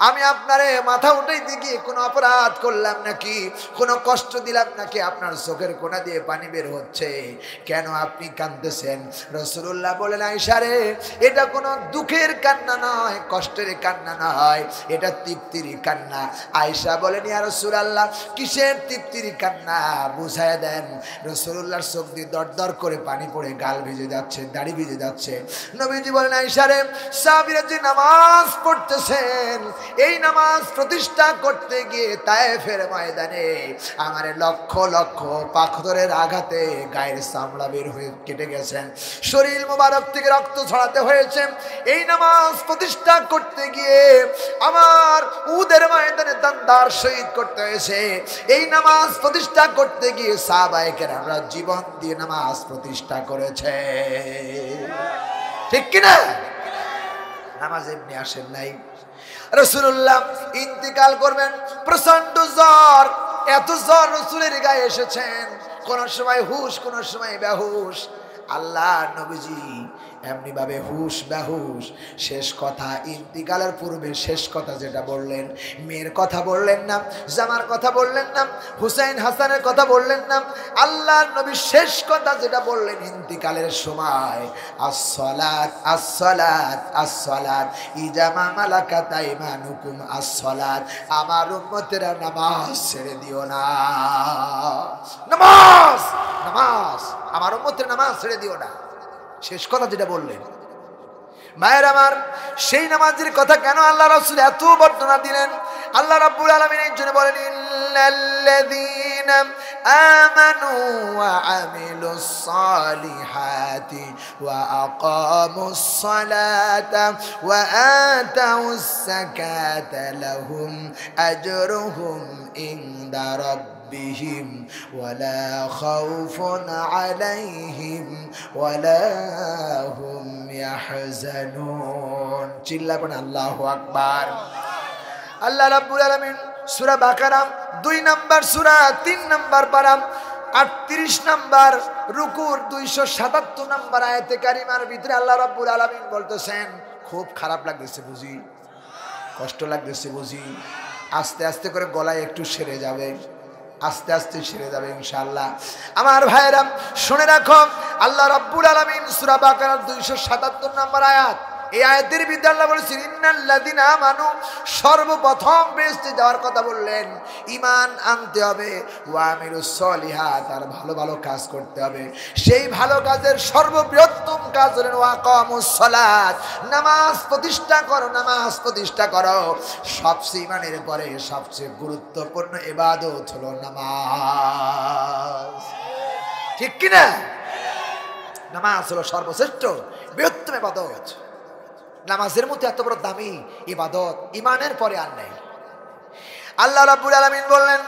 আমি আপনারে মাথা উঠাইতে গিয়ে কোনো অপরাধ করলাম নাকি, কোনো কষ্ট দিলাম নাকি? আপনার চোখের কোনা দিয়ে পানি বের হচ্ছে, কেন আপনি কাঁদতেছেন? রাসূলুল্লাহ বলেন, আয়েশা রে, এটা কোনো দুঃখের কান্না নয়, কষ্টের কান্না নয়, এটা তৃপ্তির কান্না। আয়েশা বলেন, ইয়া রাসূলুল্লাহ, কিসের তৃপ্তির কান্না বুঝায় দেন। রাসূলুল্লাহর চোখ দিয়ে দরদর করে পানি পড়ে গাল ভিজে যাচ্ছে, দাড়ি ভিজে যাচ্ছে। নবীজি বলেন, আয়েশা রে, সাহাবীরা যে নামাজ পড়তেছেন, এই নামাজ প্রতিষ্ঠা করতে গিয়ে তায়েফের ময়দানে আমার লক্ষ লক্ষ পাথরের আঘাতে গায়ের চামড়া বের হয়ে কেটে গেছেন, শরীর মোবারক থেকে রক্ত ছড়াতে হয়েছে। এই নামাজ প্রতিষ্ঠা করতে গিয়ে আমার উহুদের ময়দানে দান্দার শহীদ করতে হয়েছে। এই নামাজ প্রতিষ্ঠা করতে গিয়ে সাহাবায়ে কেরামরা জীবন দিয়ে নামাজ প্রতিষ্ঠা করেছে, ঠিক কিনা? নামাজ এমনি আসেন নাই। রাসূলুল্লাহ ইন্তিকাল করবেন, প্রচন্ড জ্বর, এত জ্বর রাসূলের গায়ে এসেছেন, কোন সময় হুশ, কোন সময় বেহুশ। আল্লাহ নবীজি এমনি ভাবে হুশ বেহুশ। শেষ কথা, ইন্তিকালের পূর্বে শেষ কথা যেটা বললেন, মেয়ের কথা বললেন না, জামার কথা বললেন না, হুসাইন হাসানের কথা বললেন না। আল্লাহ নবী শেষ কথা যেটা বললেন ইন্তিকালের সময়, আসসালাত আসসালাত আসসালাত ইজামা মালাকাত আইমানুকুম আসসালাত, আমার উম্মতেরা নামাজ ছেড়ে দিও না, নামাজ নামাজ, আমার উম্মতের নামাজ ছেড়ে দিও না। শেষ কথা যেটা বললেন, মায়ের আমার, সেই নামাজের কথা কেন আল্লাহ রাসূল এত বর্ণনা দিলেন? আল্লাহ রাব্বুল আলামিন এর জন্য বলেন, ইল্লাল্লাযীনা আমানু ওয়া আমিলুস সালিহাতি ওয়া আকামুস সালাতা ওয়া আতাউস যাকাতা লাহুম আজরুহুম ইনদা রাব্বিহিম ওয়ালা খাউফুন আলাইহিম ওয়ালা হুম ইয়াহজানুন। চিল্লা পড়েন আল্লাহু আকবার। আল্লাহ রাব্বুল আলামিন সূরা বাকারা 2 নম্বর সূরা 3 নম্বর পারা 38 নম্বর রুকুর 277 নম্বর আয়াতে কারিমার ভিতরে আল্লাহ রাব্বুল আলামিন বলতেছেন, খুব খারাপ লাগতেছে বুঝি, কষ্ট লাগতেছে বুঝি, আস্তে আস্তে করে গলায় একটু সেরে যাবে, আস্তে আস্তে সেরে যাবে ইনশাআল্লাহ। আমার ভাইরা শুনে রাখো, আল্লাহ রাব্বুল আলামিন সূরা বাকারার 277 নম্বর আয়াত, এই আয়াতের ভিতরে আল্লাহ বলেছেন, ইন্নাল্লাযীনা আমানু, সর্বপ্রথম বেহেশতে যাওয়ার কথা বললেন, ঈমান আনতে হবে, ওয়া আমিলুস সলিহাত, আর ভালো ভালো কাজ করতে হবে। সেই ভালো কাজের সর্ববৃহত্তম কাজ হলেন ওয়া আকামুস সালাত, নামাজ প্রতিষ্ঠা করো, নামাজ প্রতিষ্ঠা করো। সবচেয়ে ঈমানের পরে সবচেয়ে গুরুত্বপূর্ণ ইবাদত হলো নামাজ, ঠিক কি না? নামাজ হলো সর্বশ্রেষ্ঠ বৃহত্তম ইবাদত। নামাজের মধ্যে এত বড় দামি ইবাদত ঈমানের পরে আর নেই। আল্লাহ রাব্বুল আলামিন বললেন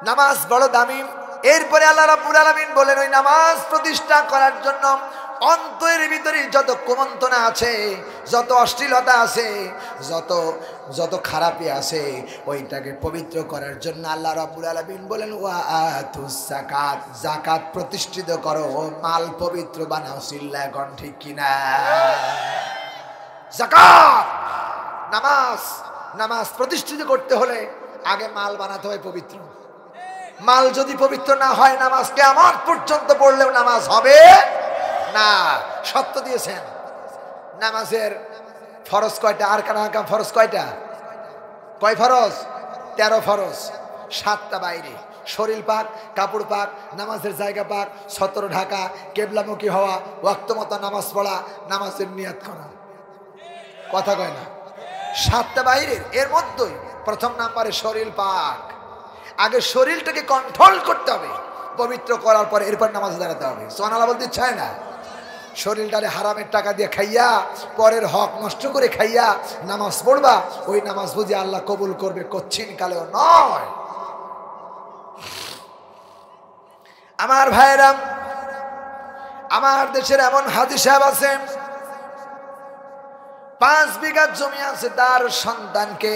নামাজ বড় দামি। এরপরে আল্লাহ রাব্বুল আলামিন বলেন, ওই নামাজ প্রতিষ্ঠা করার জন্য অন্তরের ভিতরে যত কুমন্ত্রণা আছে, যত অশ্লীলতা আছে, যত খারাপি আছে, ওইটাকে পবিত্র করার জন্য আল্লাহ রাব্বুল আলামিন বলেন, ওয়া আতুস যাকাত, যাকাত প্রতিষ্ঠিত করো, মাল পবিত্র বানাও। চিল্লায় কোন ঠিক কিনা? যাকাত, নামাজ প্রতিষ্ঠিত করতে হলে আগে মাল বানাতে হয় পবিত্র। মাল যদি পবিত্র না হয়, নামাজ কিয়ামত পর্যন্ত পড়লেও নামাজ হবে না। সত্য দিয়েছেন। নামাজের ফরজ কয়টা? আর কানা হাকাম ফরজ কয়টা? কয় ফরজ? 13 ফরজ, 7টা বাইরে। শরীর পাক, কাপড় পাক, নামাজের জায়গা পাক, ছত্র ঢাকা, কেবলামুখী হওয়া, ওয়াক্ত মতো নামাজ পড়া, নামাজের নিয়াত করা। কথা কয় না? 7টা বাইরের। এর মধ্যেই প্রথম নাম্বারে শরীর পাক। আগে শরীরটাকে কন্ট্রোল করতে হবে, পবিত্র করার পরে এরপর নামাজ দাঁড়াতে হবে। সুবহানাল্লাহ বলতে চায় না? শরীরটারে হারামের টাকা দিয়ে খাইয়া, পরের হক নষ্ট করে খাইয়া নামাজ পড়বা, ওই নামাজ বুঝি আল্লাহ কবুল করবে? কচ্ছিন কালেও নয়। আমার ভাইরা, আমার দেশের এমন হাজী সাহেব আছেন, 5 বিঘা জমি আছে, তার সন্তানকে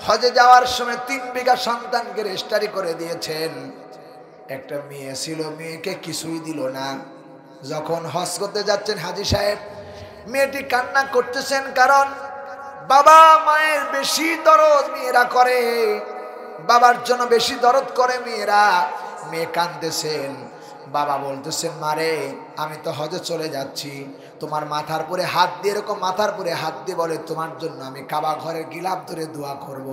হজে যাওয়ার সময় 3 বিঘা সন্তানকে রেজিস্ট্রি করে দিয়েছেন। একটা মেয়ে ছিল, মেয়েকে কিছুই দিল না। যখন হজ করতে যাচ্ছেন হাজী সাহেব, মেয়েটি কান্না করতেছেন, কারণ বাবা মায়ের বেশি দরদ মেয়েরা করে, বাবার জন্য বেশি দরদ করে মেয়েরা। মেয়ে কাঁদতেছেন, বাবা বলতেছেন মারে আমি তো হজে চলে যাচ্ছি, তোমার মাথার পরে হাত দিয়ে, এরকম মাথার পরে হাত দিয়ে বলে তোমার জন্য আমি কাবা ঘরের গিলাফ ধরে দোয়া করব।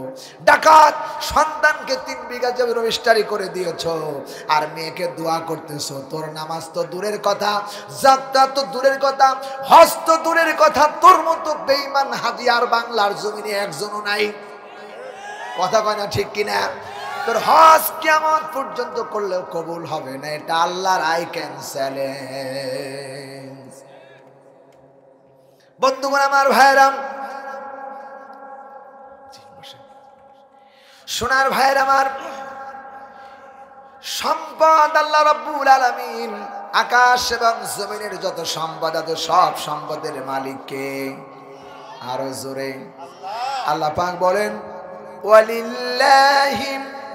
ডাকাত সন্তানকে 3 বিঘা জমি রেজিস্ট্রি করে দিয়েছো আর মেয়েকে দোয়া করতেছো। তোর নামাজ তো দূরের কথা, যাকাত তো দূরের কথা, হজ তো দূরের কথা, তোর মতো বেঈমান হাজি আর বাংলার জমিনে একজনও নাই। কথা কয় না ঠিক কিনা? তোর হজ কিয়ামত পর্যন্ত করলেও কবুল হবে না, এটা আল্লাহর আই ক্যান্সেলেন্স। বন্ধুগণ আমার ভাইরাম, সোনার ভাইয়ের আমার, সম্পদ আল্লাহ রাব্বুল আলামিন আকাশ এবং জমিনের যত সম্পদ আছে সব সম্পদের মালিক কে? আরো জোরে আল্লাহ পাক বলেন ওয়ালিল্লাহি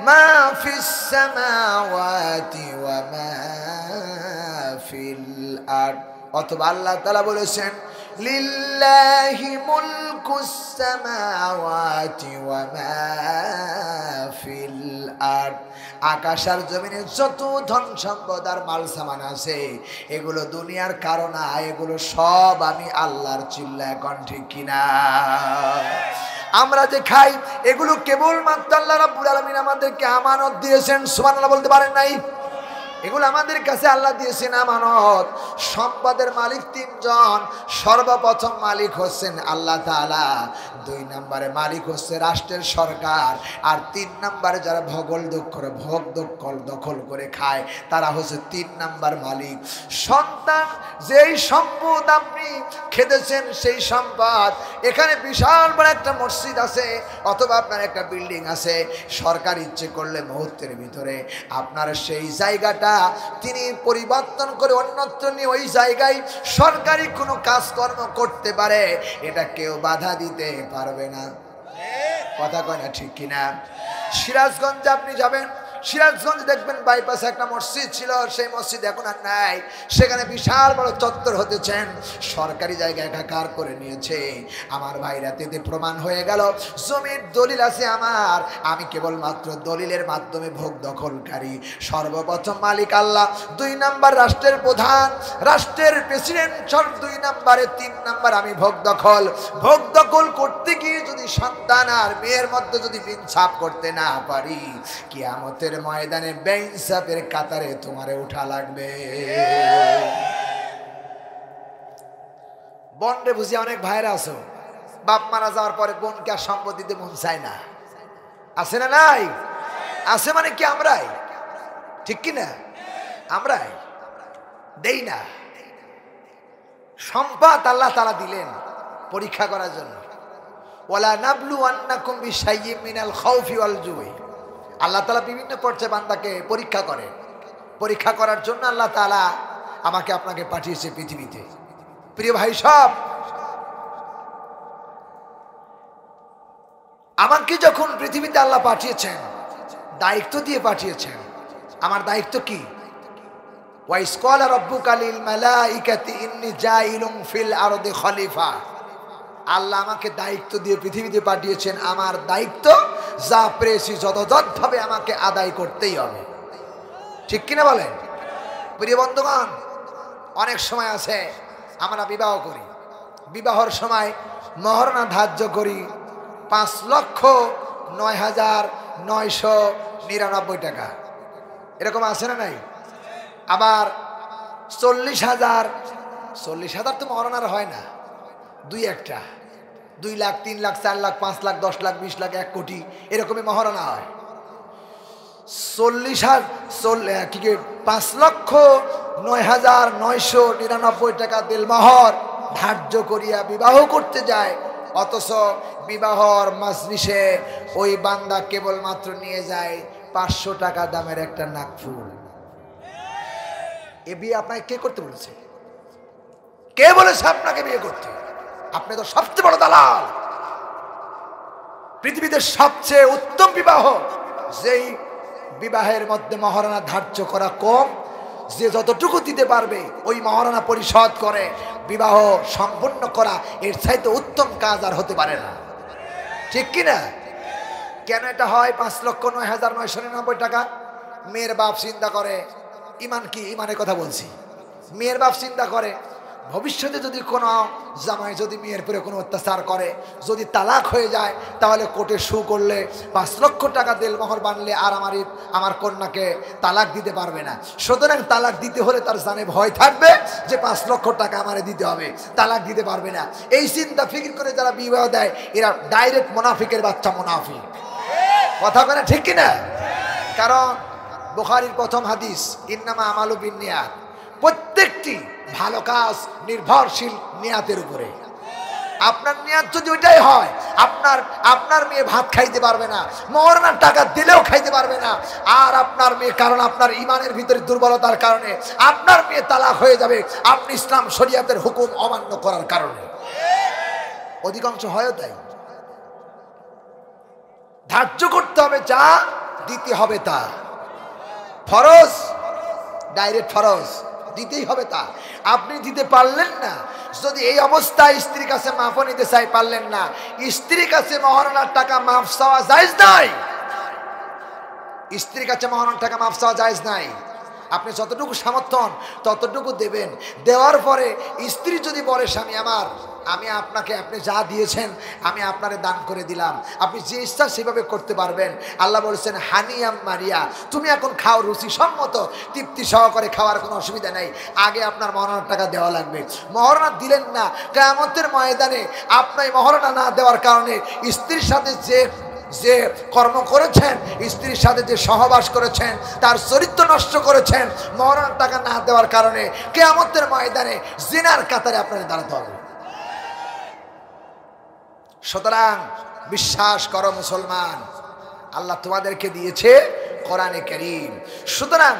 মা ফিস সামাওয়াতি ওয়া মা ফিল আরদ। অথবা আল্লাহ তাআলা বলেছেন লিল্লাহি মুলকুস সামাওয়াতি ওয়া মা ফিল আরদ। আকাশ আর জমিনের যত ধন সম্পদ আর মাল সামান আছে এগুলো দুনিয়ার কারণ, এগুলো সব আমি আল্লাহর। চিল্লা এখন ঠিক কিনা? আমরা যে খাই এগুলো কেবলমাত্র আল্লাহ রাব্বুল আলামিন আমাদেরকে আমানত দিয়েছেন। সুবহানাল্লাহ বলতে পারেন নাই? এগুলো আমাদের কাছে আল্লাহ দিয়েছেন আমানত। সম্পদের মালিক 3 জন। সর্বপ্রথম মালিক হচ্ছেন আল্লাহ তাআলা, 2 নম্বরে মালিক হচ্ছে রাষ্ট্রের সরকার, আর 3 নম্বরে যারা দখল করে খায় তারা হচ্ছে 3 নম্বর মালিক। সন্তান যেই সম্পদ আপনি খেতেছেন সেই সম্পদ, এখানে বিশাল বড় একটা মসজিদ আছে অথবা আপনার একটা বিল্ডিং আছে, সরকার ইচ্ছে করলে মুহূর্তের ভিতরে আপনার সেই জায়গাটা তিনি পরিবর্তন করে অন্যত্র নিয়ে ওই জায়গায় সরকারি কোনো কাজকর্ম করতে পারে, এটা কেউ বাধা দিতে পারবে না। কথা কয় না ঠিক কিনা? সিরাজগঞ্জে আপনি যাবেন, সিরাজগঞ্জ দেখবেন বাইপাসে একটা মসজিদ ছিল, সেই মসজিদ এখন আর নাই। সেখানে বিশাল বড় চত্বর হতেছেন, সরকারি জায়গায় একাকার করে নিয়েছে। আমার ভাইরা তেতে প্রমাণ হয়ে গেল জমির দলিল আছে আমার, আমি কেবলমাত্র দলিলের মাধ্যমে ভোগ দখলকারী। সর্বপ্রথম মালিক আল্লাহ, 2 নাম্বার রাষ্ট্রের প্রধান, রাষ্ট্রের প্রেসিডেন্ট, 2 নাম্বারে 3 নাম্বার আমি ভোগ দখল করতে গিয়ে যদি সন্তান আর মেয়ের মধ্যে যদি ইনসাফ করতে না পারি, কিয়ামতের ময়দানে বেইনসাফের কাতারে তোমারে উঠা লাগবে। বোনরে বুঝি অনেক ভাইরা আছো, বাপ মারা যাওয়ার পরে বোনকে আর সম্পদ দিতে মন চায় না, আছে না নাই? আছে মানে কি আমরাই, ঠিক কি না? আমরাই দেই না। সম্পদ আল্লাহ তাআলা দিলেন পরীক্ষা করার জন্য। ওয়ালা নাবলুওয়ান্নাকুম বিশাইয়্যিম মিনাল খাউফি ওয়াল জুই। আল্লাহ তাআলা বিভিন্ন পর্যায়ে বান্দাকে পরীক্ষা করে। পরীক্ষা করার জন্য আল্লাহ তাআলা আমাকে আপনাকে পাঠিয়েছে পৃথিবীতে। প্রিয় ভাই সব, আমাকে যখন পৃথিবীতে আল্লাহ পাঠিয়েছেন, দায়িত্ব দিয়ে পাঠিয়েছেন। আমার দায়িত্ব কি? ওয়াইস ক্বালা রাব্বুকা লিল মালাইকাতি ইন্নী জাইলুন ফিল আরদি খলিফা। আল্লাহ আমাকে দায়িত্ব দিয়ে পৃথিবীতে পাঠিয়েছেন। আমার দায়িত্ব যা পেয়েছি যথাযথভাবে আমাকে আদায় করতেই হবে, ঠিক কিনা বলেন? প্রিয় বন্ধুগণ, অনেক সময় আছে আমরা বিবাহ করি, বিবাহর সময় মহরনা ধার্য করি 5,09,999 টাকা, এরকম আছে না নাই? আবার 40,000 তো মহরনার হয় না, 2-1টা, 2 লাখ, 3 লাখ, 4 লাখ, 5 লাখ, 10 লাখ, 20 লাখ, 1 কোটি এরকমই মহারণা হয়। 5,09,999 টাকা দিলমহর ধার্য করিয়া বিবাহ করতে যায়, অথচ বিবাহর মাজলিসে ওই বান্দা কেবলমাত্র নিয়ে যায় 500 টাকা দামের একটা নাকফুল। এ বিয়ে আপনাকে কে করতে বলেছে? কে বলেছে আপনাকে বিয়ে করতে? আপনি তো সবচেয়ে বড় দালাল। পৃথিবীতে সবচেয়ে উত্তম বিবাহ যেই বিবাহের মধ্যে মহারণা ধার্য করা কম, যে যতটুকু দিতে পারবে ওই মহারণা পরিশোধ করে বিবাহ সম্পন্ন করা, এর চাইতে উত্তম কাজ আর হতে পারে না। ঠিক কিনা? কেন এটা হয়? 5,09,999 টাকা। মেয়ের বাপ চিন্তা করে, ইমান কি, ইমানের কথা বলছি, মেয়ের বাপ চিন্তা করে ভবিষ্যতে যদি কোনো জামাই যদি মেয়ের উপরে কোনো অত্যাচার করে, যদি তালাক হয়ে যায়, তাহলে কোর্টে সু করলে 5 লক্ষ টাকা দেলমোহর বানলে আর আমার কন্যাকে তালাক দিতে পারবে না। সুতরাং তালাক দিতে হলে তার জানে ভয় থাকবে যে 5 লক্ষ টাকা আমারে দিতে হবে, তালাক দিতে পারবে না। এই চিন্তা ফিকির করে যারা বিবাহ দেয় এরা ডাইরেক্ট মুনাফিকের বাচ্চা, মুনাফিক। কথা বলে ঠিক কিনা? কারণ বুখারীর প্রথম হাদিস, ইন্নামা আমালু বিন্নিয়াত, প্রত্যেকটি ভালো কাজ নির্ভরশীল নিয়াতের উপরে। আপনার নিয়াত যদি ওইটাই হয়, আপনার মেয়ে ভাত খাইতে পারবে না, মহরনার টাকা দিলেও খাইতে পারবে না। আর আপনার মেয়ে, কারণ আপনার ইমানের ভিতরে দুর্বলতার কারণে আপনার মেয়ে তালাক হয়ে যাবে, আপনি ইসলাম শরিয়াতের হুকুম অমান্য করার কারণে। অধিকাংশ হয় তাই। ধার্য করতে হবে যা, দিতে হবে তা। ফরজ, ডাইরেক্ট ফরজ, দিতেই হবে তা। আপনি দিতে পারলেন না, যদি এই অবস্থায় স্ত্রীর কাছে মাফও নিতে চাই, পারলেন না, স্ত্রীর কাছে মহারণার টাকা মাফ চাওয়া জায়েজ নাই। স্ত্রীর কাছে মহারণার টাকা মাফ চাওয়া জায়েজ নাই। আপনি যতটুকু সামর্থ্য ততটুকু দেবেন। দেওয়ার পরে স্ত্রী যদি বলে, স্বামী আমার, আমি আপনাকে, আপনি যা দিয়েছেন আমি আপনারে দান করে দিলাম, আপনি যে ইচ্ছা সেভাবে করতে পারবেন। আল্লাহ বলেছেন হানিয়াম মারিয়া, তুমি এখন খাও, রুচি সম্মত তৃপ্তি সহকারে খাওয়ার কোনো অসুবিধা নেই, আগে আপনার মহারণার টাকা দেওয়া লাগবে। মহারণা দিলেন না, কিয়ামতের ময়দানে আপনার মহারণা না দেওয়ার কারণে স্ত্রীর সাথে যে কর্ম করেছেন, স্ত্রীর সাথে যে সহবাস করেছেন, তার চরিত্র নষ্ট করেছেন, মহারণার টাকা না দেওয়ার কারণে কিয়ামতের ময়দানে জিনার কাতারে আপনাদের দাঁড়াতে হবে। সুতরাং বিশ্বাস করো মুসলমান, আল্লাহ তোমাদেরকে দিয়েছে কোরআনে কারীম। সুতরাং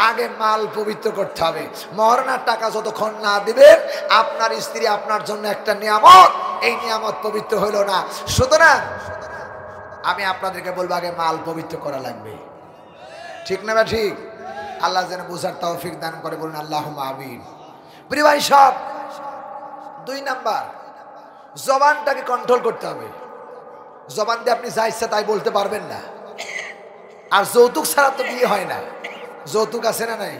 আগে মাল পবিত্র করতে হবে। মহারণার টাকা যতক্ষণ না দিবেন, আপনার স্ত্রী আপনার জন্য একটা নিয়ামত, এই নিয়ামত পবিত্র হইল না। সুতরাং আমি আপনাদেরকে বলবো আগে মাল পবিত্র করা লাগবে। ঠিক না? ঠিক। আল্লাহ যেন বুঝার তৌফিক দান করে, বলুন আল্লাহুম্মা আমিন। প্রিয় ভাই সব, 2 নাম্বার, জবানটাকে কন্ট্রোল করতে হবে। জবান দিয়ে আপনি যা ইচ্ছা তাই বলতে পারবেন না। আর যৌতুক ছাড়া তো বিয়ে হয় না। যৌতুক আছে না নাই?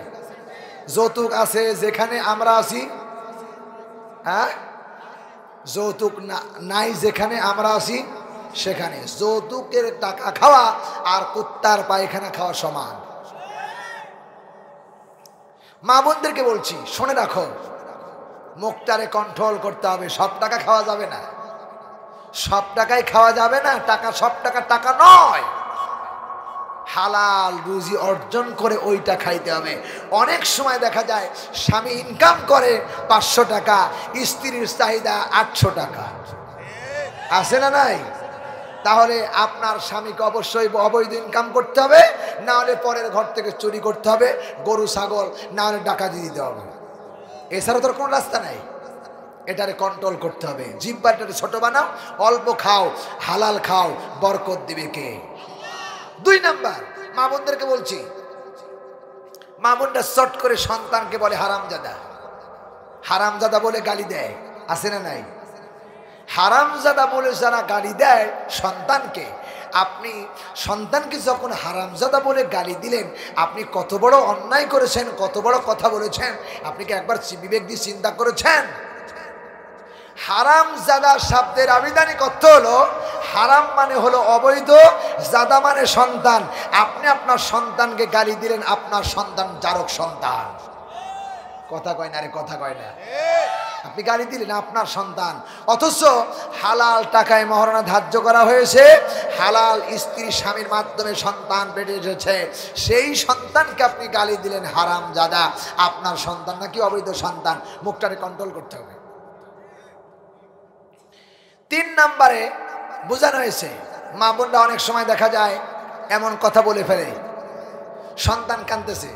যৌতুক আছে যেখানে আমরা আছি, হ্যাঁ, যৌতুক নাই যেখানে আমরা আছি সেখানে। যৌতুকের টাকা খাওয়া আর কুত্তার পায়খানা খাওয়া সমান। মা বোনদেরকে বলছি, শুনে রাখো, মুখটারে কন্ট্রোল করতে হবে। সব টাকা খাওয়া যাবে না, সব টাকাই খাওয়া যাবে না। টাকা, সব টাকা টাকা নয়, হালাল রুজি অর্জন করে ওইটা খাইতে হবে। অনেক সময় দেখা যায় স্বামী ইনকাম করে 500 টাকা, স্ত্রীর চাহিদা 800 টাকা। আছে না নাই? তাহলে আপনার স্বামীকে অবশ্যই অবৈধ ইনকাম করতে হবে, না হলে পরের ঘর থেকে চুরি করতে হবে, গরু ছাগল, না হলে ডাকাতি দিতে হবে। এছাড়া তোর কোনো রাস্তা নাই। এটারে কন্ট্রোল করতে হবে। জিহ্বাটারে ছোট বানাও, অল্প খাও, হালাল খাও, বরকত দিবে কে? 2 নাম্বার, মা বোনদেরকে বলছি, মা বোনরা চট করে সন্তানকে বলে হারামজাদা। হারামজাদা বলে গালি দেয়, আছে না নাই? হারামজাদা বলে যারা গালি দেয় সন্তানকে, আপনি সন্তানকে যখন হারামজাদা বলে গালি দিলেন, আপনি কত বড় অন্যায় করেছেন, কত বড় কথা বলেছেন, আপনি কি একবার বিবেক দিয়ে চিন্তা করেছেন? হারামজাদা শব্দের আবিধানিক অর্থ হলো, হারাম মানে হলো অবৈধ, জাদা মানে সন্তান। আপনি আপনার সন্তানকে গালি দিলেন, আপনার সন্তান জারক সন্তান। কথা কয় না রে, কথা কয় না। আপনি গালি দিলেন আপনার সন্তান, অথচ হালাল টাকায় মহারণা ধার্য করা হয়েছে, হালাল স্ত্রী স্বামীর মাধ্যমে সন্তান পেটে এসেছে, সেই সন্তানকে আপনি গালি দিলেন হারামজাদা। আপনার সন্তান নাকি অবৈধ সন্তান। মুখটাকে কন্ট্রোল করতে হবে। 3 নাম্বারে বোঝানো হয়েছে, মা বোনরা অনেক সময় দেখা যায় এমন কথা বলে ফেলে, সন্তান কাঁদতেছে,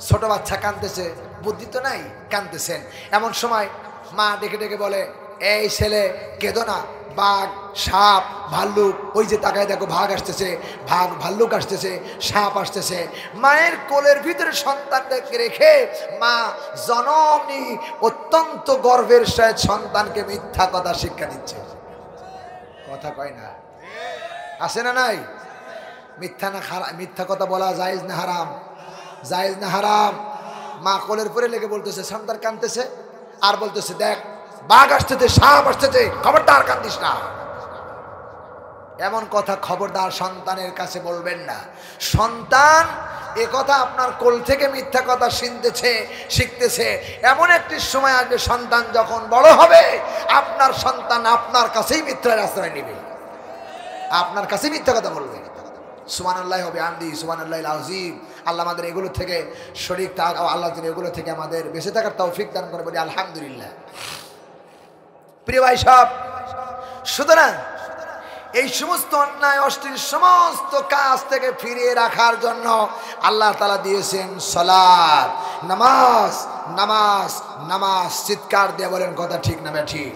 ছোট বাচ্চা কাঁদতেছে, বুদ্ধি তো নাই, কাঁদতেছেন, এমন সময় মা ডেকে ডেকে বলে, এই ছেলে কেঁদো না, বাঘ, সাপ, ভাল্লুক, ওই যে তাকায় দেখো, বাঘ আসতেছে, ভাল্লুক আসতেছে, সাপ আসতেছে। মায়ের কোলের ভিতরে সন্তানটাকে রেখে মা জননী অত্যন্ত গর্বের সহিত সন্তানকে মিথ্যা কথা শিক্ষা দিচ্ছে। কথা কয় না? আছে না নাই? মিথ্যা কথা বলা জায়েজ না হারাম? জায়েজ না হারাম? মা কোলের পরে লেগে বলতেছে, সন্তান কাঁদতেছে আর বলতেছে, দেখ বাঘ আসতেছে, সাপ আসতেছে, খবরদার কান্দিস না। এমন কথা খবরদার সন্তানের কাছে বলবেন না। সন্তান এ কথা আপনার কোল থেকে মিথ্যা কথা শিখতেছে। এমন একটি সময় আসবে, সন্তান যখন বড় হবে, আপনার সন্তান আপনার কাছেই মিথ্যার আশ্রয় নেবে, আপনার কাছেই মিথ্যা কথা বলবে। সুবহানাল্লাহ হবে আমদি, সুবহানাল্লাহিল আযীম। আল্লাহ আমাদের এগুলো থেকে শরীক থাক, আল্লাহ যেন এগুলো থেকে আমাদের বেঁচে থাকার তৌফিক দান করে, বলি আলহামদুলিল্লাহ। প্রিয় ভাই সব, সুতরাং এই সমস্ত অন্যায় অশ্লীল সমস্ত কাজ থেকে ফিরিয়ে রাখার জন্য আল্লাহ তাআলা দিয়েছেন সালাত, নামাজ। নামাজ নামাজ চিৎকার দিয়ে বলেন কথা ঠিক না ঠিক?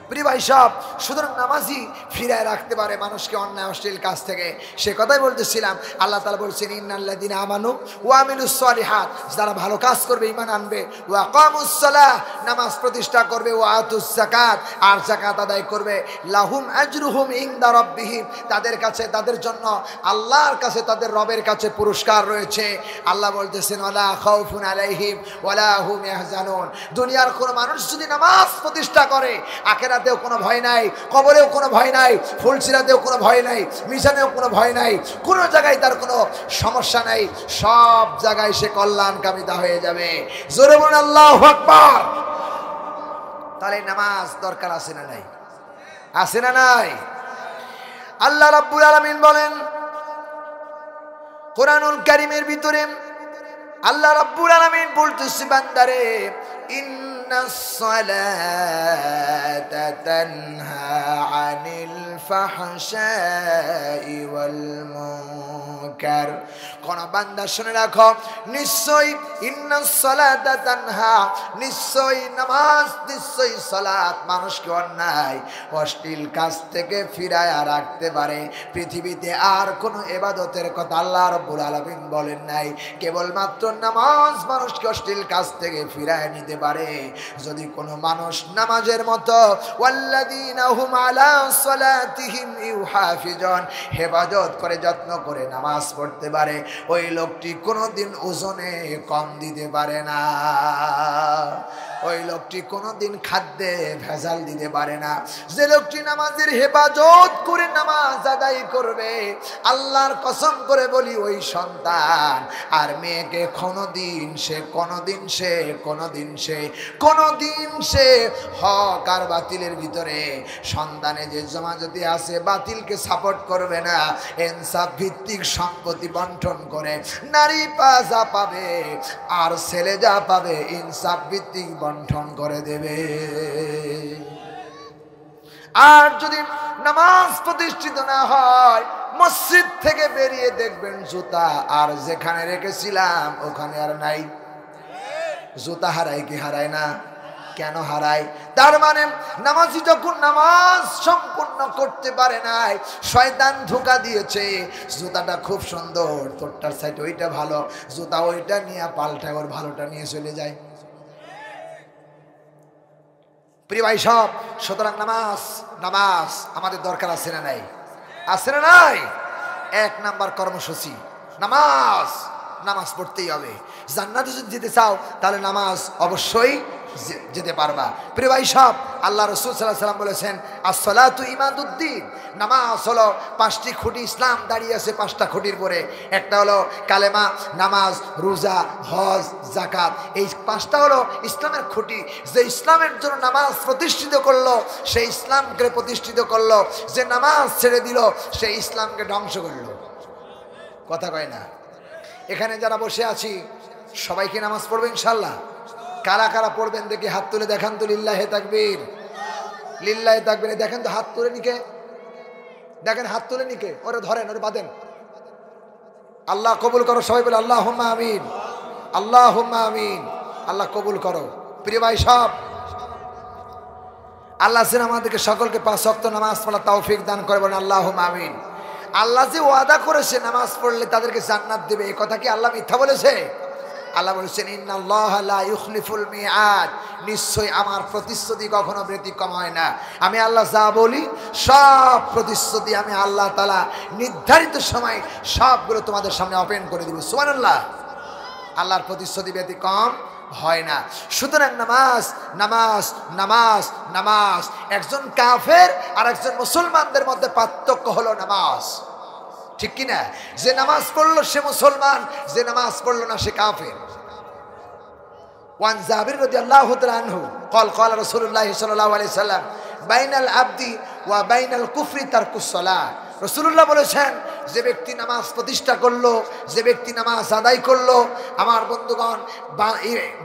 প্রিয় ভাই সব, সুতরাং নামাজই ফিরায় রাখতে পারে মানুষকে অন্যায় অশ্লীল কাজ থেকে। সে কথাই বলতেছিলাম, আল্লাহ তাআলা বলছেন, ইন্নাল্লাযীনা আমানু ওয়া আমিলুস সালিহাত, যারা ভালো কাজ করবে, ঈমান আনবে, ওয়া আকামুস সালাহ, নামাজ প্রতিষ্ঠা করবে, ওয়া আতুস যাকাত, আর যাকাত আদায় করবে, লাহুম আজরুহুম ইনদা রাব্বিহিম, তাদের কাছে, তাদের জন্য আল্লাহর কাছে, তাদের রবের কাছে পুরস্কার রয়েছে। আল্লাহ বলতেছেন, ওয়ালা খাউফুন আলাইহিম ওয়ালা হুম ইয়াহজানুন। দুনিয়ার কোন মানুষ যদি নামাজ প্রতিষ্ঠা করে, আখিরাতেও কোনো ভয় নাই, কবরেও কোনো ভয় নাই, ফুলসিরাতেও কোনো ভয় নাই, মিশানেও কোনো ভয় নাই, কোনো জায়গায় তার কোনো সমস্যা নাই, সব জায়গায় সে কল্যাণকামিতা হয়ে যাবে। জোরে বলুন আল্লাহু আকবার। তাহলে নামাজ দরকার আছে না নাই? আছে না নাই? আল্লাহ রাব্বুল আলামিন বলেন কোরআনুল কারীমের ভিতরে, আল্লাহ রাব্বুল আলামিন বলতেছে, বান্দারে, ইন্নাস সালাতা তানহা আনিল ফাহশাই ওয়াল মুনকার। কোন বান্দা শুনে রাখো, নিশ্চয়ই ইন্নাস সালাতা তানহা, নিশ্চয়ই নামাজ, নিশ্চয়ই সালাত মানুষকে অন্যায় অশ্লীল কাজ থেকে ফিরায় রাখতে পারে। পৃথিবীতে আর কোনো ইবাদতের কথা আল্লাহ রাব্বুল আলামিন বলেন নাই, কেবলমাত্র নামাজ মানুষকে অশ্লীল কাজ থেকে ফিরায় নিতে পারে। যদি কোনো মানুষ নামাজের মতো ওয়াল্লাযীনা হুম আলা সালাতিহিম ইউহাফিজুন, হেফাজত করে, যত্ন করে নামাজ পড়তে পারে, ওই লোকটি কোনোদিন ওজনে কম দিতে পারে না, ওই লোকটি কোনোদিন খাদ্যে ভেজাল দিতে পারে না। যে লোকটি নামাজের হেফাজত করে নামাজ আদায় করবে, আল্লাহর কসম করে বলি, ওই সন্তান আর মেয়েকে কোনোদিন সে হক আর বাতিলের ভিতরে, সন্তানে যে জমাজতি আছে, বাতিলকে সাপোর্ট করবে না, ইনসাফ ভিত্তিক সম্পত্তি বন্টন করে নারী যা পাবে আর ছেলে যা পাবে ইনসাফ ভিত্তিক বন্টন করে দেবে। আর যদি নামাজ প্রতিষ্ঠিত না হয়, মসজিদ থেকে বেরিয়ে দেখবেন জুতা আর যেখানে রেখেছিলাম ওখানে আর নাই। জুতা হারায় কি হারায় না? কেন হারায়? তার মানে নামাজি যখন নামাজ সম্পূর্ণ করতে পারে নাই, শয়তান ধোঁকা দিয়েছে, জুতাটা খুব সুন্দর, তোরটার সাইড ওইটা ভালো, জুতা ওইটা নিয়ে পাল্টায় ওর ভালোটা নিয়ে চলে যায়। প্রিয় ভাই সব, সুতরাং নামাজ আমাদের দরকার আছে না নাই? আছে না নাই? 1 নাম্বার কর্মসূচি নামাজ পড়তেই হবে। জান্নাতে যদি যেতে চাও তাহলে নামাজ অবশ্যই যেতে পারবা। প্রিয় ভাই সব, আল্লাহ রাসূল সাল্লাল্লাহু আলাইহি ওয়াসাল্লাম বলেছেন, আসসালাতু ইমাদুদ্দিন, নামাজ হলো 5টি খুঁটি। ইসলাম দাঁড়িয়ে আছে 5টা খুঁটির পরে। একটা হলো কালেমা, নামাজ, রোজা, হজ, যাকাত। এই 5টা হলো ইসলামের খুঁটি। যে ইসলামের জন্য নামাজ প্রতিষ্ঠিত করলো, সেই ইসলামকে প্রতিষ্ঠিত করলো। যে নামাজ ছেড়ে দিল, সেই ইসলামকে ধ্বংস করলো। কথা কয় না? এখানে যারা বসে আছি সবাই কি নামাজ পড়বে ইনশাআল্লাহ? কারা কারা পড়বেন দেখি হাত তুলে দেখান তো। লিল্লাহে তাকবীর, লিল্লাহে তাকবীর। দেখেন তো হাত তুলে নিকে, দেখেন হাত তুলে নিকে, ওরে ধরেন, ওরে বাঁধেন। আল্লাহ কবুল করো, সবাই বলে আল্লাহুম্মা আমিন, আল্লাহুম্মা আমিন। আল্লাহ কবুল করো। প্রিয় ভাই সব, আল্লাহ যেন আমাদেরকে সকলকে 5 ওয়াক্ত নামাজ পড়ার তৌফিক দান করে, বলেন আল্লাহুম্মা আমিন। আল্লাহ যে ওয়াদা করেছে নামাজ পড়লে তাদেরকে জান্নাত দেবে, এই কথা কি আল্লাহ মিথ্যা বলেছে? আল্লাহ বলেছেন ইন্নাল্লাহা লা ইউখলিফুল মিআদ, নিশ্চয়ই আমার প্রতিশ্রুতি কখনো ব্যতিক্রম হয় না। আমি আল্লাহ যা বলি সব প্রতিশ্রুতি আমি আল্লাহ তাআলা নির্ধারিত সময় সবগুলো তোমাদের সামনে ওপেন করে দিব। সুবহানাল্লাহ। আল্লাহর প্রতিশ্রুতি ব্যতিক্রম হয় না। সুতরাং নামাজ নামাজ নামাজ নামাজ। একজন কাফের আর একজন মুসলমানদের মধ্যে পার্থক্য হলো নামাজ, ঠিক কিনা? যে নামাজ পড়লো সে মুসলমান, যে নামাজ পড়লো না সে কাফের। ওয়ান জাবির রাদিয়াল্লাহু তাআলা আনহু قال قال رسول الله صلى الله عليه وسلم بين العبد وبين الكفر ترك الصلاه। রাসূলুল্লাহ বলেছেন, যে ব্যক্তি নামাজ প্রতিষ্ঠা করলো, যে ব্যক্তি নামাজ আদায় করলো, আমার বন্ধুগণ,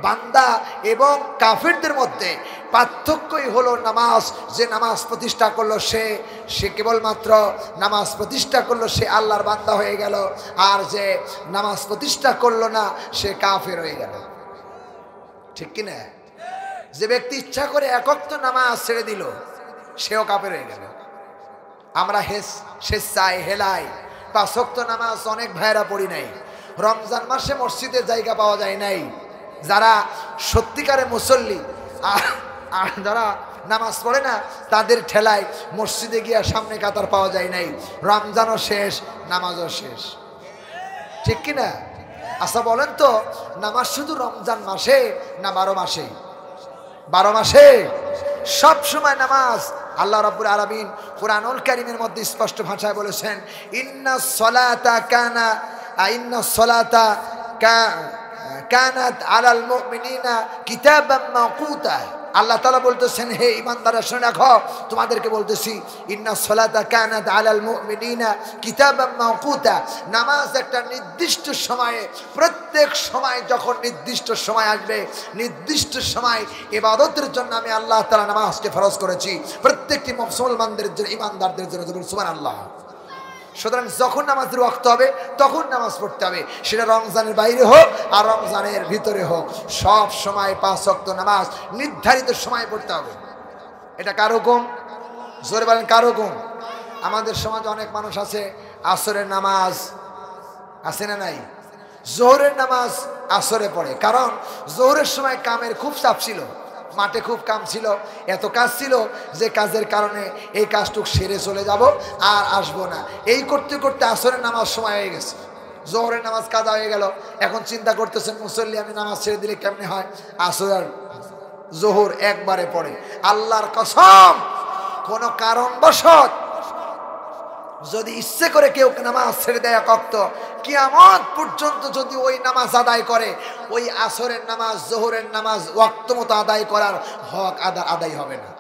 বান্দা এবং কাফেরদের মধ্যে পার্থক্যই হলো নামাজ। যে নামাজ প্রতিষ্ঠা করলো সে কেবলমাত্র নামাজ প্রতিষ্ঠা করলো, সে আল্লাহর বান্দা হয়ে গেল, আর যে নামাজ প্রতিষ্ঠা করলো না সে কাফের হয়ে গেল, ঠিক কিনা? যে ব্যক্তি ইচ্ছা করে এক ওয়াক্ত নামাজ ছেড়ে দিল সেও কাফের হয়ে গেল। আমরা স্বেচ্ছায় হেলাই 5 ওয়াক্ত নামাজ অনেক ভাইরা পড়ি নাই। রমজান মাসে মসজিদে জায়গা পাওয়া যায় নাই। যারা সত্যিকারের মুসল্লি আর যারা নামাজ পড়ে না তাদের ঠেলায় মসজিদে গিয়ে সামনে কাতার পাওয়া যায় নাই। রমজানও শেষ, নামাজও শেষ, ঠিক কিনা? আচ্ছা বলেন তো, নামাজ শুধু রমজান মাসে না 12 মাসে? 12 মাসে সব সময় নামাজ। আল্লাহ রাব্বুল আলামিন কুরআনুল কারীমের মধ্যে স্পষ্ট ভাষায় বলেছেন, ইন্নাস সালাতা কানাত আলাল মুমিনিনা কিতাবাম মাওকুতা। আল্লাহ তাআলা বলতেছেন, হে ঈমানদাররা শুনে রাখো, তোমাদেরকে বলতেছি, ইন্নাস সালাতা কানাত আলাল মুমিনিনা কিতাবাম মাওকুতা। নামাজ একটা নির্দিষ্ট সময়ে, প্রত্যেক সময় যখন নির্দিষ্ট সময় আসবে, নির্দিষ্ট সময় ইবাদতের জন্য আমি আল্লাহ তাআলা নামাজকে ফরজ করেছি প্রত্যেকটি মুসলমানদের জন্য, ঈমানদারদের জন্য। সুবহানাল্লাহ। সুতরাং যখন নামাজের ওয়াক্ত হবে তখন নামাজ পড়তে হবে, সেটা রমজানের বাইরে হোক আর রমজানের ভিতরে হোক, সব সময় 5 ওয়াক্ত নামাজ নির্ধারিত সময় পড়তে হবে। এটা কার হুকুম? জোরে বলেন, কার হুকুম? আমাদের সমাজে অনেক মানুষ আছে আসরের নামাজ আছে না নাই, জোহরের নামাজ আসরে পড়ে, কারণ জোহরের সময় কামের খুব চাপ ছিল, মাঠে খুব কাম ছিল, এত কাজ ছিল যে কাজের কারণে এই কাজটুক সেরে চলে যাব আর আসবো না। এই করতে করতে আসরের নামাজ সময় হয়ে গেছে, জোহরের নামাজ কাজা হয়ে গেল। এখন চিন্তা করতেছেন, মুসল্লি আমি নামাজ ছেড়ে দিলে কেমনে হয়? আসর আর জোহর একবারে পড়ে। আল্লাহর কসম, কোন কারণবশত যদি ইচ্ছে করে কেউ নামাজ ছেড়ে দেয় এক ওয়াক্ত, কিয়ামত পর্যন্ত যদি ওই নামাজ আদায় করে, ওই আসরের নামাজ জোহরের নামাজ ওয়াক্ত মতো আদায় করার হক আদায় হবে না।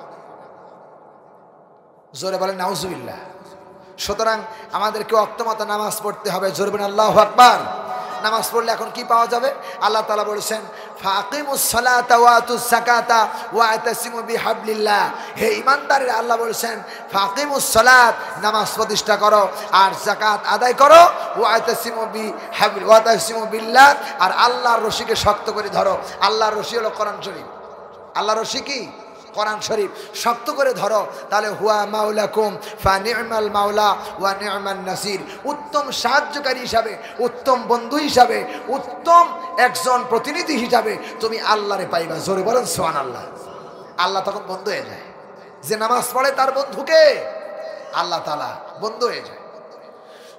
জোরে বলেন নাউজুবিল্লাহ। সুতরাং আমাদেরকে ওয়াক্ত মতো নামাজ পড়তে হবে। জোরে বলেন আল্লাহু আকবার। নামাজ পড়লে এখন কি পাওয়া যাবে? আল্লাহ তাআলা বলেছেন, ফাকিমুস সালাতা ওয়া আতুজ যাকাতা ওয়া আতাসিমু বিহাবলিল্লাহ। হে ঈমানদাররা, আল্লাহ বলেছেন ফাকিমুস সালাত, নামাজ প্রতিষ্ঠা করো, আর যাকাত আদায় করো, ওয়া আতাসিমু বিল্লাহ, আর আল্লাহর রশিকে শক্ত করে ধরো। আল্লাহর রশি হলো কোরআন শরীফ। আল্লাহর রশি কি? কোরআন শরীফ। শক্ত করে ধরো, তাহলে হুয়া মাওলাকুম ফানি'মাল মাওলা ওয়া নি'মান নাসির। উত্তম সাহায্যকারী হিসাবে, উত্তম বন্ধু হিসাবে, উত্তম একজন প্রতিনিধি হিসাবে তুমি আল্লাহরে পাইবা। জোরে বলেন সুবহানাল্লাহ। আল্লাহ তখন বন্ধু হয়ে যায়। যে নামাজ পড়ে তার বন্ধুকে আল্লাহ তাআলা বন্ধু হয়ে যায়।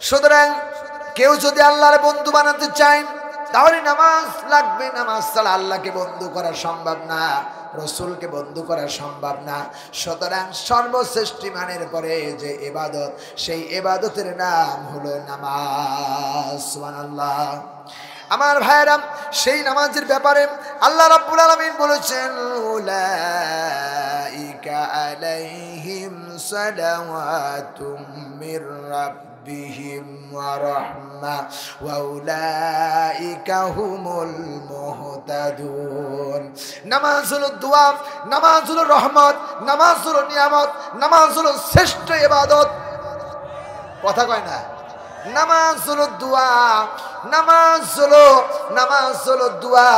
সুতরাং কেউ যদি আল্লাহর বন্ধু বানাতে চায় তাহলে নামাজ লাগবে। নামাজ ছাড়া আল্লাহকে বন্ধু করা সম্ভব না, রসুলকে বন্ধু করা সম্ভব না। সুতরাং সর্বশ্রেষ্ঠ মানের পরে যে ইবাদত, সেই ইবাদতের নাম হলো নামাজ। সুবহানাল্লাহ। আমার ভাইরা, সেই নামাজের ব্যাপারে আল্লাহ রাব্বুল আলামিন বলেছেন, উলাইকা আলাইহিম সালাওয়াতুম মির রাব্বিহিম ওয়া রাহমা ওয়া উলাইকা হুমুল মুহতাদুন। নামাজ হলো দোয়া, নামাজ হলো রহমত, নামাজ হলো নিয়ামত, নামাজ হলো শ্রেষ্ঠ ইবাদত। কথা কয় না? নামাজ হলো দোয়া, নামাজ হলো নামাজ হলো দোয়া,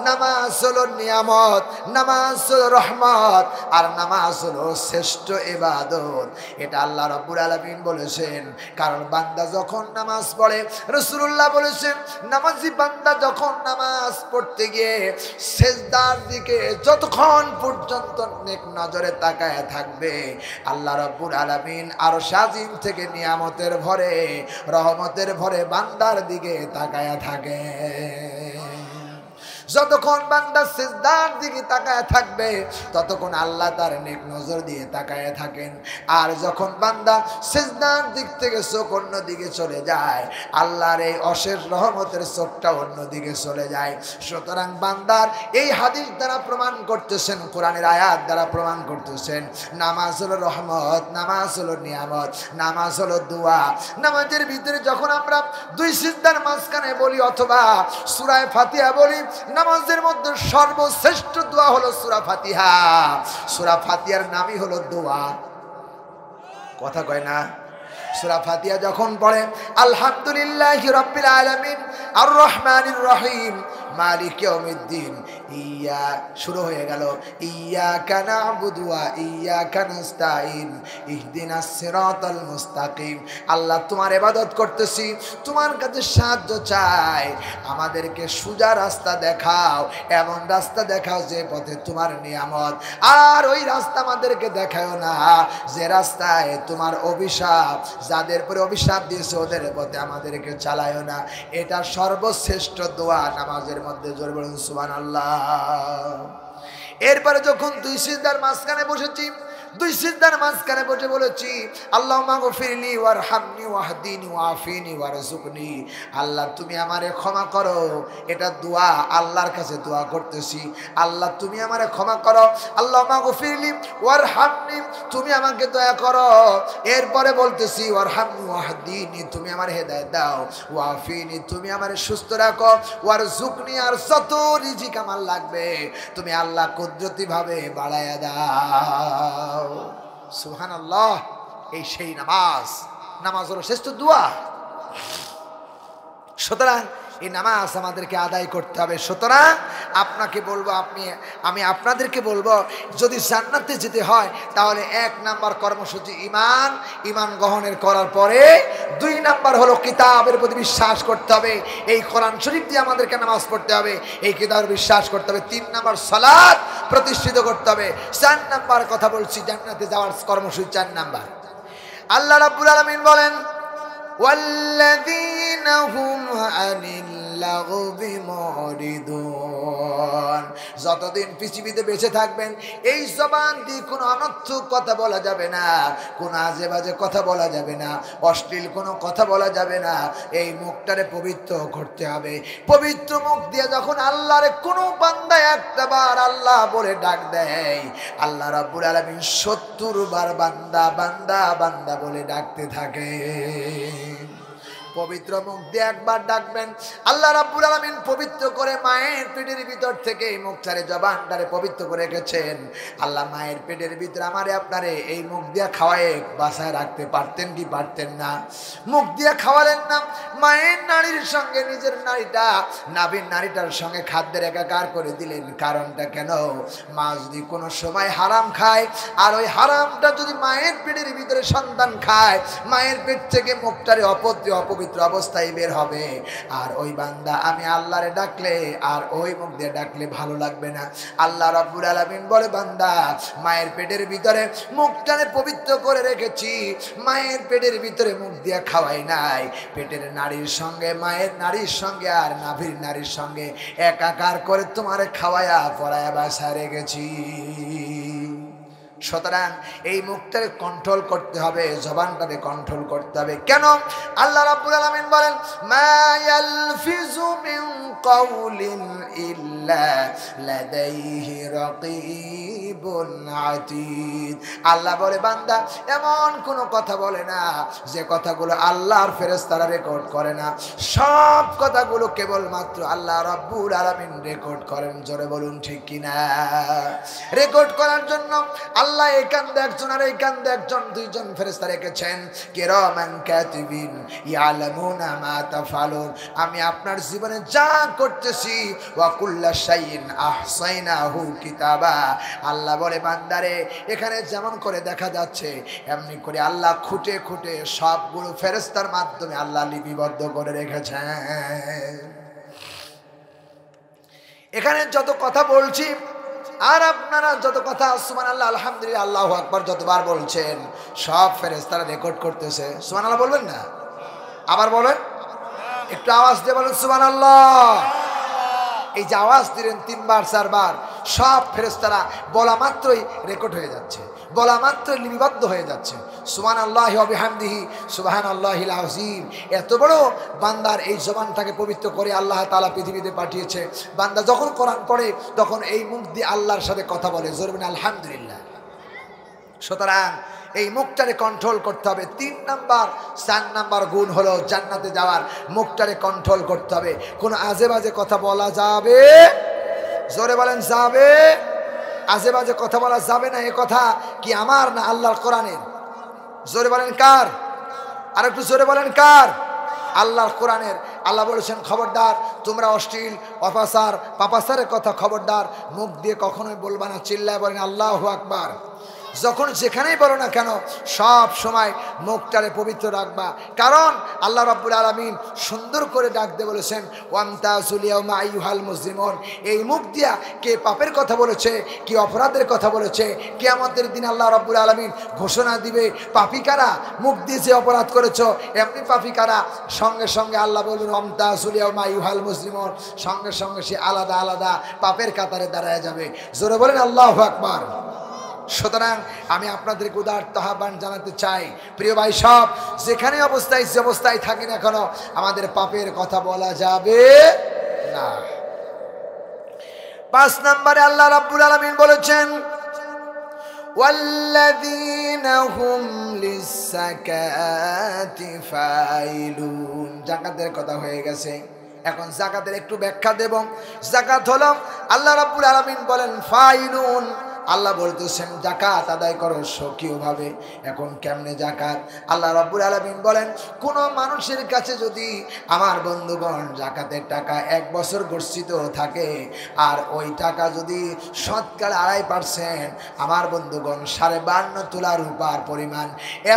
নামাজ হলো নিয়ামত, নামাজ হলো রহমত, আর নামাজ হলো শ্রেষ্ঠ ইবাদত। এটা আল্লাহ রাব্বুল আলামিন বলেছেন। কারণ বান্দা যখন নামাজ পড়ে, রাসূলুল্লাহ বলেছেন, নামাজি বান্দা যখন নামাজ পড়তে গিয়ে সিজদার দিকে যতক্ষণ পর্যন্ত নেক নজরে তাকায় থাকবে, আল্লাহ রাব্বুল আলামিন আরশ আজিম থেকে নিয়ামতের ভরে, রহমতের ভরে বান্দার দিকে তাকায় থাকে। যতক্ষণ বান্দা সিজদার দিকে তাকায় থাকবে ততক্ষণ আল্লাহ তার নেক নজর দিয়ে তাকায় থাকেন। আর যখন বান্দা সিজদার দিক থেকে চোখ অন্য দিকে চলে যায়, আল্লাহর এই অশেষ রহমতের চোখটা অন্য দিকে চলে যায়। সুতরাং বান্দার এই হাদিস দ্বারা প্রমাণ করতেছেন, কোরআনের আয়াত দ্বারা প্রমাণ করতেছেন, নামাজ হলো রহমত, নামাজ হলো নিয়ামত, নামাজ হলো দোয়া। নামাজের ভিতরে যখন আমরা দুই সিজদার মাঝখানে বলি অথবা সূরা ফাতিহা বলি, নামাজের মধ্যে সর্বশ্রেষ্ঠ দোয়া হলো সূরা ফাতিহা। সূরা ফাতিহার নামই হলো দোয়া। কথা কয় না? সূরা ফাতিহা যখন পড়ে, আলহামদুলিল্লাহি রাব্বিল আলামিন আর রহমানির রহিম মালিক ইয়াউমিদ্দিন, ইয়া শুরু হয়ে গেল, ইয়াকা না'বুদু ওয়া ইয়াকা নাস্তাঈন ইহদিনাস সিরাতাল মুস্তাকিম। আল্লাহ তোমার ইবাদত করতেছি, তোমার কাছে সাহায্য চাই, আমাদেরকে সোজা রাস্তা দেখাও, এমন রাস্তা দেখাও যে পথে তোমার নিয়ামত, আর ওই রাস্তা আমাদেরকে দেখাও না যে রাস্তায় তোমার অভিশাপ, যাদের পরে অভিশাপ দিয়েছে ওদের পথে আমাদেরকে চালায়ও না। এটা সর্বশ্রেষ্ঠ দোয়া নামাজের মধ্যে। জোরে বলুন সুবহানাল্লাহ। এরপরে যখন দুই সিজদার মাঝখানে বসেছি, দুই সিজদার মাঝখানে বসে বলেছি, আল্লাহুম্মা গফিরলি ওয়ারহামনি ওয়াহদিনি ওয়াআফিনি ওয়ারযুকনি, আল্লাহ তুমি আমারে ক্ষমা করো। এটা দোয়া, আল্লাহর কাছে দোয়া করতেছি, আল্লাহ তুমি আমারে ক্ষমা করো। আল্লাহুম্মা গফিরলি ওয়ারহামনি, তুমি আমাকে দয়া করো। এরপরে বলতেছি ওয়ারহামনি ওয়াহদিনি, তুমি আমার হেদায়েত দাও। ওয়াআফিনি, তুমি আমারে সুস্থ রাখো। ওয়ারযুকনি, আর যত রিজিক আমার লাগবে তুমি আল্লাহ কুদরতি ভাবে বাড়ায়া দাও। সুবহানাল্লাহ। এই সেই নামাজ, নামাজ হলো শ্রেষ্ঠ দোয়া। সুতরাং এই নামাজ আমাদেরকে আদায় করতে হবে। সুতরাং আপনাকে বলবো, আমি আপনাদেরকে বলবো, যদি জান্নাতে যেতে হয় তাহলে 1 নাম্বার কর্মসূচি ঈমান, ঈমান গ্রহণের করার পরে 2 নাম্বার হলো কিতাবের প্রতি বিশ্বাস করতে হবে। এই কোরআন শরীফ দিয়ে আমাদেরকে নামাজ পড়তে হবে, এই কিতাবের বিশ্বাস করতে হবে। 3 নাম্বার সালাত প্রতিষ্ঠিত করতে হবে। 4 নাম্বার কথা বলছি, জান্নাতে যাওয়ার কর্মসূচি 4 নাম্বার। আল্লাহ রাব্বুল আলামিন বলেন, والذين هم عن اللغو معرضون, যতদিন পৃথিবীতে বেঁচে থাকবেন এই জবান দিয়ে কোনো অনর্থক কথা বলা যাবে না, কোনো আজে বাজে কথা বলা যাবে না, অশ্লীল কোনো কথা বলা যাবে না। এই মুখটারে পবিত্র করতে হবে। পবিত্র মুখ দিয়ে যখন আল্লাহরে কোনো বান্দা একটা বার আল্লাহ বলে ডাক দেয়, আল্লাহ রাব্বুল আলামিন 70 বার বান্দা বান্দা বান্দা বলে ডাকতে থাকে। পবিত্র মুখ দিয়ে একবার ডাকবেন, আল্লাহ রাব্বুল আলামিন পবিত্র করে মায়ের পেটের ভিতর থেকে এই মুখটারে, জবানটারে পবিত্র করে রেখেছেন। আল্লাহ মায়ের পেটের ভিতরে আমারে আপনারে এই মুখ দিয়ে খাওয়ায় বাসায় রাখতে পারতেন কি পারতেন না? মুখ দিয়ে খাওয়ালেন না, মায়ের নারীর সঙ্গে নিজের নারীটা, নাভির নারীটার সঙ্গে খাদ্যের একাকার করে দিলেন। কারণটা কেন? মা যদি কোনো সময় হারাম খায়, আর ওই হারামটা যদি মায়ের পেটের ভিতরে সন্তান খায়, মায়ের পেট থেকে মুখটারে অপবিত্র অবস্থায় বের হবে। আর ওই বান্দা আমি আল্লাহরে ডাকলে আর ওই মুখ দিয়ে ডাকলে ভালো লাগবে না। আল্লাহ রাব্বুল আলামিন বলে, বান্দা মায়ের পেটের ভিতরে মুখটারে পবিত্র করে রেখেছি, মায়ের পেটের ভিতরে মুখ দিয়ে খাওয়াই নাই, পেটের নারীর সঙ্গে, মায়ের নারীর সঙ্গে আর নাভির নারীর সঙ্গে একাকার করে তোমারে খাওয়ায়া পরায়া বাসায় রেখেছি। সুতরাং এই মুখটাকে কন্ট্রোল করতে হবে, জবানটাকে কন্ট্রোল করতে হবে। কেন? আল্লাহ রাব্বুল আলামিন বলেন, মা ইয়ালফিজু মিন কাউলিন ইল্লা লাদাইহি রাকীবুন আতীদ। আল্লাহ বলে, বান্দা এমন কোন কথা বলে না যে কথাগুলো আল্লাহর ফেরেশতারা রেকর্ড করে না। সব কথাগুলো কেবলমাত্র আল্লাহ রাব্বুল আলামিন রেকর্ড করেন। জোরে বলুন ঠিক কিনা? রেকর্ড করার জন্য আল্লাহ এই কান্দে একজন আর এই কান্দে একজন, দুইজন ফেরেশতা রেখেছেন কিরামান কাতিবিন ইয়ালামুনা মা তাফালুন। আমি আপনার জীবনে যা করতেছি ওয়া কুল্লা শাইইন আহসাইনাহু কিতাবা। আল্লাহ বলে বান্দারে এখানে যেমন করে দেখা যাচ্ছে এমনি করে আল্লাহ খুঁটে খুঁটে সবগুলো ফেরেশতার মাধ্যমে আল্লাহ লিপিবদ্ধ করে রেখেছেন। এখানে যত কথা বলছি আর আপনারা যত কথা সুবহানাল্লাহ আলহামদুলিল্লাহ আল্লাহু আকবার যতবার বলছেন সব ফেরেশতারা রেকর্ড করতেছে। সুবহানাল্লাহ বলবেন না? আবার বলেন, একটু আওয়াজ দিয়ে বলেন সুবহানাল্লাহ। এই যে আওয়াজ দিলেন 3 বার 4 বার, সব ফেরেশতারা বলা মাত্রই রেকর্ড হয়ে যাচ্ছে, বলা মাত্রই লিপিবদ্ধ হয়ে যাচ্ছে। সুবহানাল্লাহি ওয়া বিহামদিহি সুবহানাল্লাহিল আযীম। এত বড় বান্দার এই জবানটাকে পবিত্র করে আল্লাহ তাআলা পৃথিবীতে পাঠিয়েছে। বান্দা যখন কোরআন পড়ে তখন এই মুখ দিয়ে আল্লাহর সাথে কথা বলে, জোরে বলেন আলহামদুলিল্লাহ। সুতরাং এই মুখটারে কন্ট্রোল করতে হবে। 3 নাম্বার 4 নাম্বার গুণ হলো জান্নাতে যাওয়ার, মুখটারে কন্ট্রোল করতে হবে। কোনো আজে বাজে কথা বলা যাবে? জোরে বলেন যাবে? আজে বাজে কথা বলা যাবে না। এ কথা কি আমার না আল্লাহর কোরআনের? জোরে বলেন কার? আর একটু জোরে বলেন কার? আল্লাহর কোরআনের। আল্লাহ বলেছেন খবরদার তোমরা অশ্লীল অপাচার পাপাচারের কথা খবরদার মুখ দিয়ে কখনোই বলবা না। চিল্লায় বলেন আল্লাহু আকবার। যখন যেখানেই বলো না কেন সব সময় মুখটারে পবিত্র রাখবা, কারণ আল্লাহ রাব্বুল আলামিন সুন্দর করে ডাক দিয়ে বলেছেন ওয়ামতাজুল ইয়াওমা আইয়ুহাল মুজরিমুন। এই মুখ দিয়া কে পাপের কথা বলেছে, কি অপরাধের কথা বলেছে, কিয়ামতের দিন আল্লাহ রাব্বুল আলামিন ঘোষণা দিবে পাপী কারা, মুখ দিয়ে যে অপরাধ করেছো এমনি পাপী কারা। সঙ্গে সঙ্গে আল্লাহ বলবেন ওয়ামতাজুল ইয়াওমা আইয়ুহাল মুজরিমুন, সঙ্গে সঙ্গে সে আলাদা আলাদা পাপের কাতারে দাঁড়ায় যাবে। জোরে বলেন আল্লাহু আকবার। সুতরাং আমি আপনাদেরকে উদারত আহ্বান জানাতে চাই, প্রিয় ভাই সব যেখানে অবস্থায় যে অবস্থায় থাকি না কেন আমাদের পাপের কথা বলা যাবে না। 5 নম্বরে আল্লাহ রাব্বুল আলামিন বলেছেন ওয়াল্লাযীনা হুম লিস-সাকাতি ফাইলুন। যাকাতের কথা হয়ে গেছে, এখন যাকাতের একটু ব্যাখ্যা দেব। যাকাত হলো আল্লাহ রাব্বুল আলামিন বলেন ফাইলুন, আল্লাহ বলতেছেন যাকাত আদায় করো স্বকীয়ভাবে। এখন কেমনে যাকাত? আল্লাহ রাব্বুল আলামিন বলেন কোন মানুষের কাছে যদি আমার বন্ধুগণ যাকাতের টাকা 1 বছর গচ্ছিত থাকে আর ওই টাকা যদি শতকরা 2.5%, আমার বন্ধুগণ 52 তোলা রূপার পরিমাণ,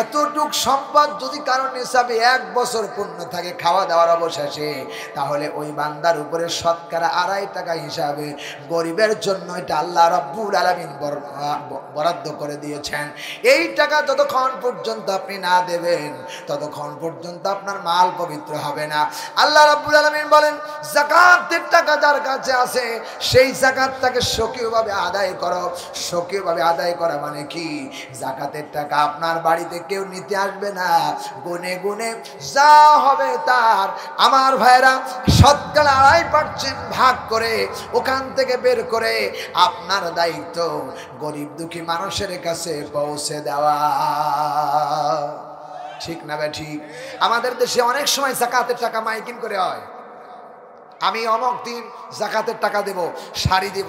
এতটুক সম্পদ যদি কারণ হিসাবে 1 বছর পূর্ণ থাকে খাওয়া দাওয়ার অবশেষে, তাহলে ওই বান্দার উপরে শতকরা 2.5 টাকা হিসাবে গরিবের জন্য এটা আল্লাহ রাব্বুল আলামিন বরাদ্দ করে দিয়েছেন। এই টাকা যতক্ষণ পর্যন্ত আপনি না দেবেন ততক্ষণ পর্যন্ত আপনার মাল পবিত্র হবে না। আল্লাহ রাব্বুল আলামিন বলেন যাকাতের টাকা যার কাছে আছে সেই যাকাতটাকে স্বকীয়ভাবে আদায় করো। স্বকীয়ভাবে আদায় করা মানে কি? যাকাতের টাকা আপনার বাড়িতে কেউ নিতে আসবে না, গুনে গুনে যা হবে তার আমার ভাইরা শতকরা 2.5% ভাগ করে ওখান থেকে বের করে আপনার দায়িত্ব গরিব দুঃখী মানুষের কাছে পৌঁছে দেওয়া। ঠিক না ভাই? ঠিক। আমাদের দেশে অনেক সময় যাকাতের টাকা মাইকিং করে হয়, আমি অমুক দিন যাকাতের টাকা দেব, শাড়ি দেব।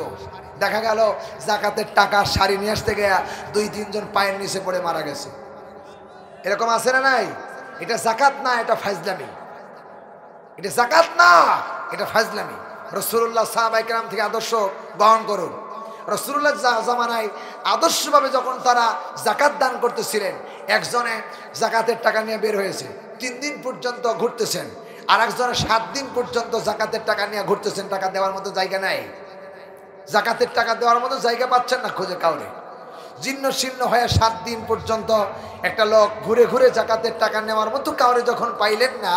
দেখা গেল যাকাতের টাকা শাড়ি নিয়ে আসতে গিয়ে 2-3 জন পায়ের নিচে পড়ে মারা গেছে। এরকম আছে না নাই? এটা যাকাত না, এটা ফাজলামি। এটা যাকাত না, এটা ফাজলামি। রাসূলুল্লাহ সাহাবায়ে কেরাম থেকে আদর্শ গ্রহণ করুন। রাসূলুল্লাহ জামানায় আদর্শভাবে যখন তারা যাকাত দান করতেছিলেন, একজনে যাকাতের টাকা নিয়ে বের হয়েছে, 3 দিন পর্যন্ত ঘুরতেছেন, আর একজনে 7 দিন পর্যন্ত যাকাতের টাকা নিয়ে ঘুরতেছেন। টাকা দেওয়ার মতো জায়গা নাই, যাকাতের টাকা দেওয়ার মতো জায়গা পাচ্ছেন না খুঁজে কাউরে। জীর্ণ শীর্ণ হয়ে 7 দিন পর্যন্ত একটা লোক ঘুরে ঘুরে যাকাতের টাকা নেওয়ার মতো কাউরে যখন পাইলেন না,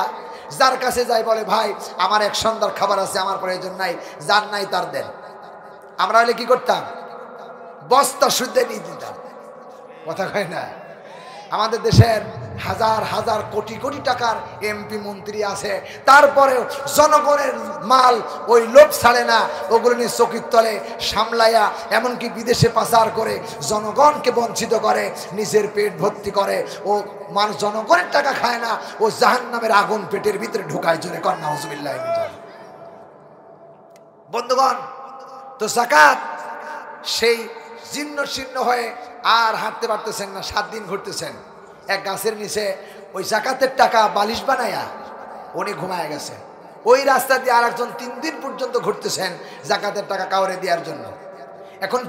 যার কাছে যাই বলে ভাই আমার 1 সন্ধ্যার খাবার আছে, আমার প্রয়োজন নাই, যার নাই তার দেন। আমরা হলে কি করতাম? বস্তা শুদ্ধে নিয়ে দিতাম। কথা কয় না? আমাদের দেশের হাজার হাজার কোটি কোটি টাকার এমপি মন্ত্রী আছে, তারপরেও জনগণের মাল ওই লোভ ছাড়ে না, ওগুলো নিয়ে চকির তলে সামলাইয়া এমনকি বিদেশে পাচার করে জনগণকে বঞ্চিত করে, নিজের পেট ভর্তি করে। ও মানুষ জনগণের টাকা খায় না, ও জাহান্নামের আগুন পেটের ভিতরে ঢুকায়। জোরে কর নাউজুবিল্লাহ। বন্ধুগণ, তো যাকাত সেই জীর্ণ শীর্ণ হয়ে আর হাঁটতে পারতেছেন না, 7 দিন ঘুরতেছেন, এক গাছের নিচে ওই জাকাতের টাকা বালিশ বানায়া উনি ঘুমায় গেছে। ওই রাস্তা দিয়ে আর একজন 3 দিন পর্যন্ত ঘুরতেছেন জাকাতের টাকা কাউরে দেওয়ার জন্য। এখন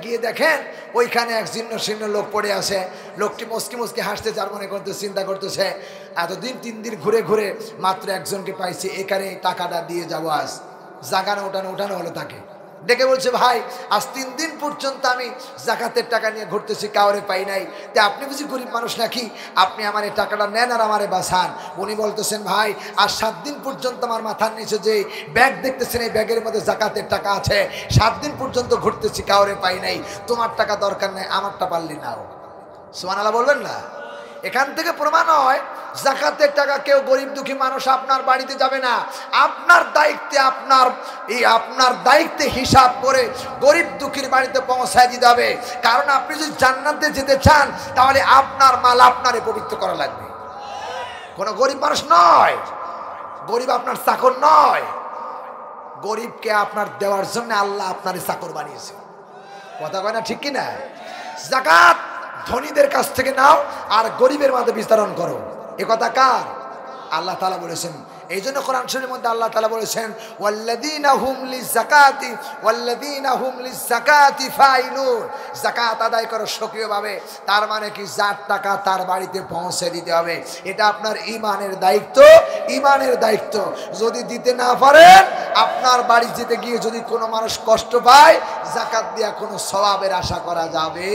গিয়ে দেখেন ওইখানে এক জীর্ণ শীর্ণ লোক পড়ে আছে। লোকটি মুসকি মুসকি হাসতেছে আর মনে করতে চিন্তা করতেছে, এতদিন 3 দিন ঘুরে ঘুরে মাত্র একজনকে পাইছি, এখানে টাকাটা দিয়ে যাবো। আজ জাগানো উঠানো হলো তাকে। ডেকে বলছে, ভাই আজ 3 দিন পর্যন্ত আমি জাকাতের টাকা নিয়ে ঘুরতেছি, কাউরে পাই নাই, তে আপনি বুঝি গরিব মানুষ নাকি? আপনি আমার এই টাকাটা নেন আর আমারে বাঁচান। উনি বলতেছেন, ভাই আর 7 দিন পর্যন্ত আমার মাথার নিচে যে ব্যাগ দেখতেছেন এই ব্যাগের মধ্যে জাকাতের টাকা আছে, 7 দিন পর্যন্ত ঘুরতেছি কাউরে পাই নাই, তোমার টাকা দরকার নেই, আমারটা পারলি নাও। সুবহানাল্লাহ বলবেন না? এখান থেকে প্রমাণ হয় জাকাতের টাকা কেউ গরিব দুঃখী মানুষ আপনার বাড়িতে যাবে না, আপনার দায়িত্বে হিসাব করে গরিব দুঃখীর বাড়িতে পৌঁছায় দিতে হবে। কারণ আপনি যদি জান্নাতে যেতে চান তাহলে আপনার মাল আপনারে পবিত্র করা লাগবে। কোনো গরিব মানুষ নয়, গরিব আপনার চাকর নয়, গরিবকে আপনার দেওয়ার জন্য আল্লাহ আপনার চাকর বানিয়েছে। কথা কয় না ঠিক কিনা? জাকাত ধনীদের কাছ থেকে নাও আর গরিবের মাঝে বিতরণ করো। এ কথা কার? আল্লাহ তাআলা বলেছেন। এই জন্য কোরআন শরীফের মধ্যে আল্লাহ তাআলা বলেছেন, ওয়াল্লাযীনা হুম লিযাকাতি ফাইলুন, যাকাত আদায় করো সক্রিয়ভাবে। তার মানে কি, যার টাকা তার বাড়িতে পৌঁছে দিতে হবে। এটা আপনার ইমানের দায়িত্ব। যদি দিতে না পারেন, আপনার বাড়ি যেতে গিয়ে যদি কোনো মানুষ কষ্ট পায়, যাকাত দিয়া কোনো সওয়াবের আশা করা যাবে